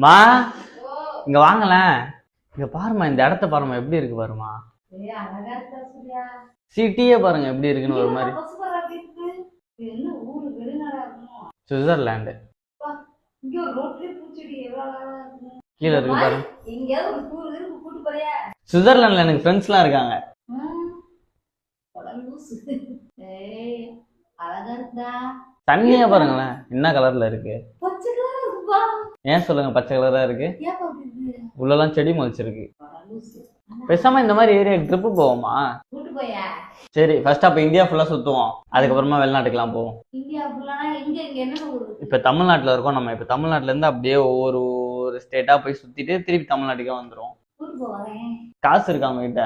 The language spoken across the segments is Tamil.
மா இங்க வாங்கலேன். இங்க பாருமா, இந்த இடத்த பாருமா எப்படி இருக்கு பாருமா. சிட்டியே பாருங்க எப்படி இருக்குன்னு ஒரு மாதிரி. சுவிட்சர்லாந்து கீழே இருக்கு பாருங்க. சுவிட்சர்லாந்துல எனக்கு ஃப்ரெண்ட்ஸ் எல்லாம் இருக்காங்க. தண்ணியா பாருங்களேன் என்ன கலர்ல இருக்கு. ஏன் சொல்லுங்க பச்சை கலரா இருக்கு. உள்ளெல்லாம் செடி முளைச்சிருக்கு. பேசாம இந்த மாதிரி ஏரியா ட்ரிப்பு போவோமா? சரி ஃபர்ஸ்ட் அப்ப இந்தியா ஃபுல்லா சுத்துவோம், அதுக்கப்புறமா வெளிநாட்டுக்கெல்லாம் போவோம். இப்ப தமிழ்நாட்டுல இருக்கோம் நம்ம. இப்ப தமிழ்நாட்டுல இருந்து அப்படியே ஒவ்வொரு ஸ்டேட்டா போய் சுத்திட்டு திருப்பி தமிழ்நாட்டுக்கே வந்துரும். காசு இருக்கா உங்ககிட்ட?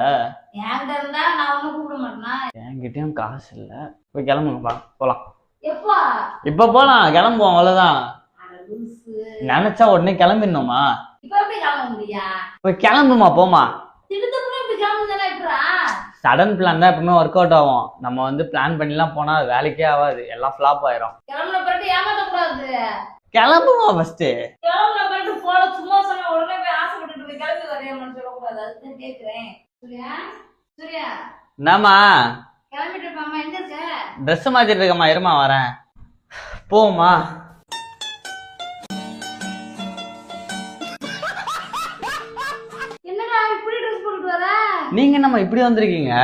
என்கிட்டயும் காசு இல்ல. போய் கிளம்புங்கப்பா போலாம். இப்ப போலாம், கிளம்புவோம் அவ்வளவுதான். நினைச்சா உடனே கிளம்பிடணுமா? போய் கிளம்புமா போமா. சடன் பிளான் தான் எப்பவுமே ஒர்க் அவுட் ஆகும். நம்ம வந்து பிளான் பண்ணிலாம் போனா வேலைக்கே ஆகாது, எல்லாம் ஃபிளாப் ஆயிரும். கிளம்புமா ஃபர்ஸ்ட். என்னம்மா ட்ரெஸ் மாத்திட்டு இருக்கம்மா, இருமா வரேன். போமா. நீங்க என்னம்மா இப்படி வந்திருக்கீங்க?